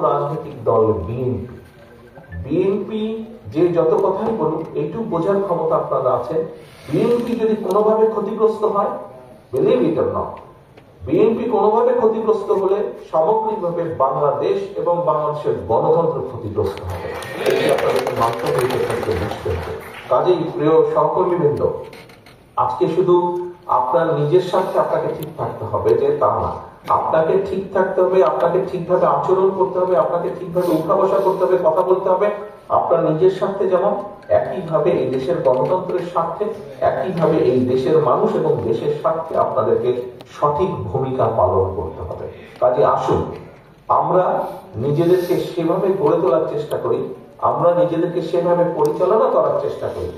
রাজনৈতিক দল BNP. BNP যে যত কথাই বলুক, এইটুকু বোঝার ক্ষমতা আপনারা আছে, বিএনপি যদি কোনোভাবে ক্ষতিগ্রস্ত হয়, believe it or not, BNP কোনোভাবে ক্ষতিগ্রস্ত হলে সামগ্রিকভাবে বাংলাদেশ এবং বাংলাদেশের গণতন্ত্র ক্ষতিগ্রস্ত হবে। এটি আপনাদেরকে মানতে হবে, বুঝতে হবে। কাজেই প্রিয় সহকর্মীবৃন্দ, আজকে শুধু আপনার নিজের সাথে আপনাকে ঠিক থাকতে হবে যে তা না, আপনাকে ঠিক থাকতে হবে, আপনাকে ঠিকভাবে আচরণ করতে হবে, আপনাকে ঠিকভাবে উঠা বসা করতে হবে, কথা বলতে হবে আপনার নিজের স্বার্থে, যেমন একইভাবে এই দেশের গণতন্ত্রের স্বার্থে, একইভাবে এই দেশের মানুষ এবং দেশের স্বার্থে আপনাদেরকে সঠিক ভূমিকা পালন করতে হবে। কাজে আসুন আমরা নিজেদেরকে সেভাবে গড়ে তোলার চেষ্টা করি, আমরা নিজেদেরকে সেভাবে পরিচালনা করার চেষ্টা করি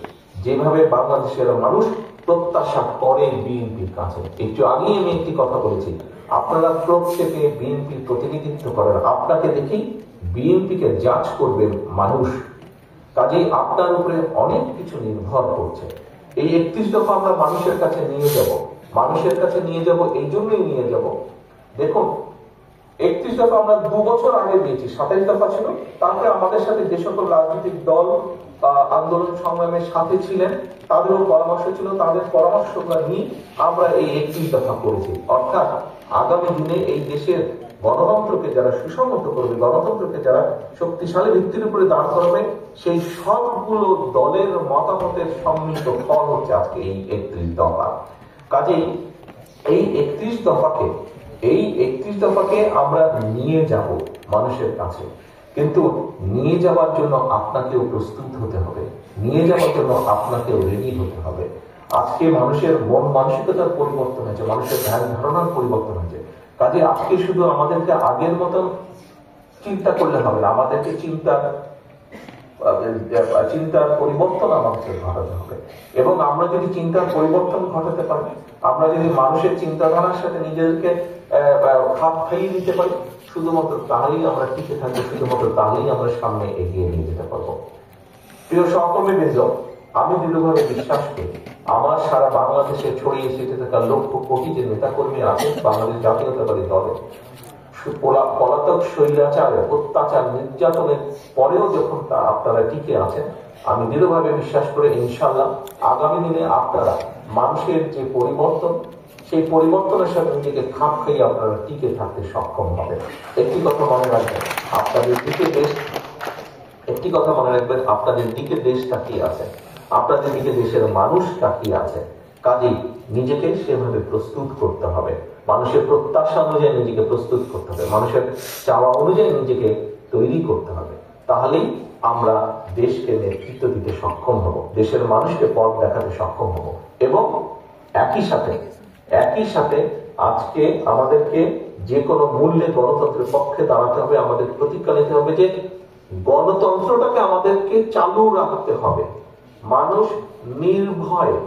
যেভাবে বাংলাদেশের মানুষ প্রত্যাশা করে বিএনপির কাছে। একটু আগেই আমি একটি কথা বলেছি, আপনারা প্রত্যেকে বিএনপির প্রতিনিধিত্ব করেন, আপনাকে দেখেই বিএনপিকে জাজ করবে মানুষ। কাজেই আপনার উপরে অনেক কিছু নির্ভর করছে। এই 31 দফা আমরা মানুষের কাছে নিয়ে যাব, মানুষের কাছে নিয়ে যাব, এই জন্যই নিয়ে যাব। দেখুন, 31 দফা আমরা 2 বছর আগে দিয়েছি, 27 দফা ছিল, তারপরে আমাদের সাথে যে সকল রাজনৈতিক দল আন্দোলন সংগ্রামের সাথে ছিলেন তাদেরও পরামর্শ ছিল, তাদের পরামর্শগুলো নিয়ে আমরা এই 31 দফা করেছি। অর্থাৎ আগামী দিনে এই দেশের গণতন্ত্রকে যারা সুসংহত করবে, গণতন্ত্রকে যারা শক্তিশালী ভিত্তির উপরে দাঁড় করাবে, সেই সবগুলো দলের মতামতের সম্মিলিত ফল হচ্ছে আজকে এই 31 দফা। কাজেই এই 31 দফাকে আমরা নিয়ে যাব মানুষের কাছে, কিন্তু নিয়ে যাওয়ার জন্য আপনাকেও প্রস্তুত হতে হবে, নিয়ে যাওয়ার জন্য আপনাকেও রেডি হতে হবে। আজকে মানুষের মন মানসিকতার পরিবর্তন হয়েছে, মানুষের ধ্যান ধারণার পরিবর্তন হয়েছে। কাজে আজকে শুধু আমাদেরকে আগের মতন চিন্তা করলে হবে না, আমাদেরকে চিন্তার পরিবর্তন আমাদেরকে ঘটাতে হবে। এবং আমরা যদি চিন্তার পরিবর্তন ঘটাতে পারি, আমরা যদি মানুষের চিন্তাধারার সাথে নিজেদেরকে খাপ খাইয়ে দিতে পারি, শুধুমাত্র তাহলেই আমরা টিকে থাকবো, শুধুমাত্র তাহলেই আমরা সামনে এগিয়ে নিয়ে যেতে পারবো। প্রিয় সহকর্মীবৃন্দ, আমি দৃঢ়ভাবে বিশ্বাস করি আমার সারা বাংলাদেশে ছড়িয়ে ছিটে থাকা লক্ষ কোটি যে নেতাকর্মী আছেন বাংলাদেশ জাতীয়তাবাদী দলে, পলাতক স্বৈরাচার, অত্যাচার, নির্যাতনের পরেও যখন আপনারা টিকে আছেন, আমি দৃঢ়ভাবে বিশ্বাস করে ইনশাআল্লাহ আগামী দিনে আপনারা মানুষের যে পরিবর্তন, সেই পরিবর্তনের সাথে নিজেকে খাপ খাইয়ে আপনারা টিকে থাকতে সক্ষম হবে। একটি কথা মনে রাখবেন, আপনাদের দিকে দেশ তাকিয়ে আছে, আপনাদের দিকে দেশের মানুষ তাকিয়ে আছে। কাজেই নিজেকে সেভাবে প্রস্তুত করতে হবে, মানুষের প্রত্যাশা অনুযায়ী নিজেকে প্রস্তুত করতে হবে, মানুষের চাওয়া অনুযায়ী নিজেকে তৈরি করতে হবে। তাহলেই আমরা দেশকে নেতৃত্ব দিতে সক্ষম হব, দেশের মানুষকে পথ দেখাতে সক্ষম হব। এবং একই সাথে আজকে আমাদেরকে যে কোনো মূল্যে গণতন্ত্রের পক্ষে দাঁড়াতে হবে, আমাদের প্রতিজ্ঞা নিতে হবে যে গণতন্ত্রটাকে আমাদেরকে চালু রাখতে হবে। মানুষ নির্ভয়ে,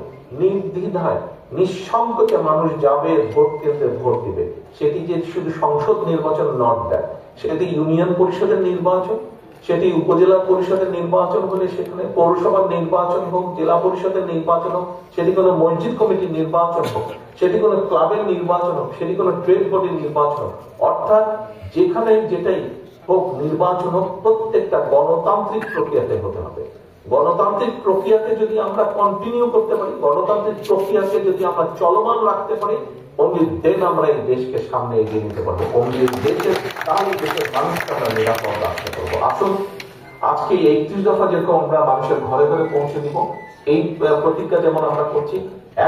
নির্দ্বিধায়, নিঃসংকোচে মানুষ যাবে ভোট কেন্দ্রে ভোট দিবে। সেটি যে শুধু সংসদ নির্বাচন নট দ্যাট, সেটি ইউনিয়ন পরিষদের নির্বাচন, সেটি উপজেলা পরিষদের নির্বাচন হলে, সেখানে পৌরসভার নির্বাচন হোক, জেলা পরিষদের নির্বাচন হোক, সেটি কোনো মসজিদ কমিটির নির্বাচন হোক, সেটি কোনো ক্লাবের নির্বাচন হোক, সেটি কোনো ট্রেড বোর্ডের নির্বাচন হোক, অর্থাৎ যেখানে যেটাই হোক নির্বাচন হোক, প্রত্যেকটা গণতান্ত্রিক প্রক্রিয়াতে হতে হবে। গণতান্ত্রিক প্রক্রিয়াকে যদি আমরা কন্টিনিউ করতে পারি, গণতান্ত্রিক প্রক্রিয়াকে যদি আমরা চলমান রাখতে পারি, অনলি দেন আমরা এই দেশকে সামনে এগিয়ে নিতে পারবো, অনলি তাহলে দেশের মানুষকে আমরা নিরাপদ রাখতে পারবো। আসুন আজকে এই 31 দফা যেরকম আমরা মানুষের ঘরে ঘরে পৌঁছে দিব, এই প্রতিজ্ঞা যেমন আমরা করছি,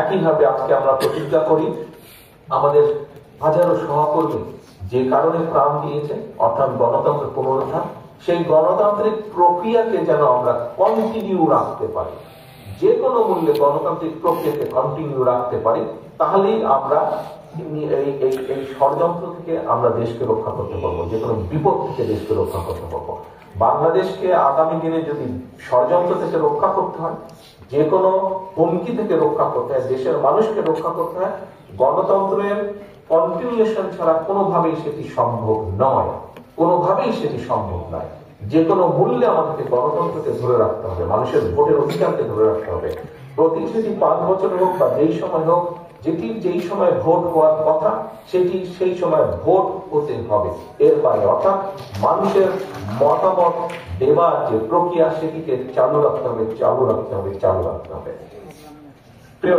একইভাবে আজকে আমরা প্রতিজ্ঞা করি আমাদের হাজারো সহকর্মী যে কারণে প্রাণ দিয়েছে, অর্থাৎ গণতন্ত্র পুনরুদ্ধার, সেই গণতান্ত্রিক প্রক্রিয়াকে যেন আমরা কন্টিনিউ রাখতে পারি, যে কোনো মূল্যে গণতান্ত্রিক প্রক্রিয়াকে কন্টিনিউ রাখতে পারি। তাহলেই আমরা এই ষড়যন্ত্র থেকে আমরা দেশকে রক্ষা করতে পারবো, যে কোনো বিপদ থেকে দেশকে রক্ষা করতে পারবো। বাংলাদেশকে আগামী দিনে যদি ষড়যন্ত্র থেকে রক্ষা করতে হয়, যে কোনো হুমকি থেকে রক্ষা করতে হয়, দেশের মানুষকে রক্ষা করতে হয়, গণতন্ত্রের কন্টিনিউশন ছাড়া কোনোভাবেই সেটি সম্ভব নয়, কোনোভাবেই সেটি সম্ভব নয়। যে কোনো মূল্যে আমাদেরকে গণতন্ত্রকে ধরে রাখতে হবে, মানুষের ভোটের অধিকারকে ধরে রাখতে হবে। প্রতি সেটি 5 বছর হোক বা যেই সময় হোক, যেটির যেই সময় ভোট হওয়ার কথা সেটি সেই সময় ভোট হতে হবে। এর বাইরে অর্থাৎ মানুষের মতামত দেবার যে প্রক্রিয়া সেটিকে চালু রাখতে হবে। প্রিয়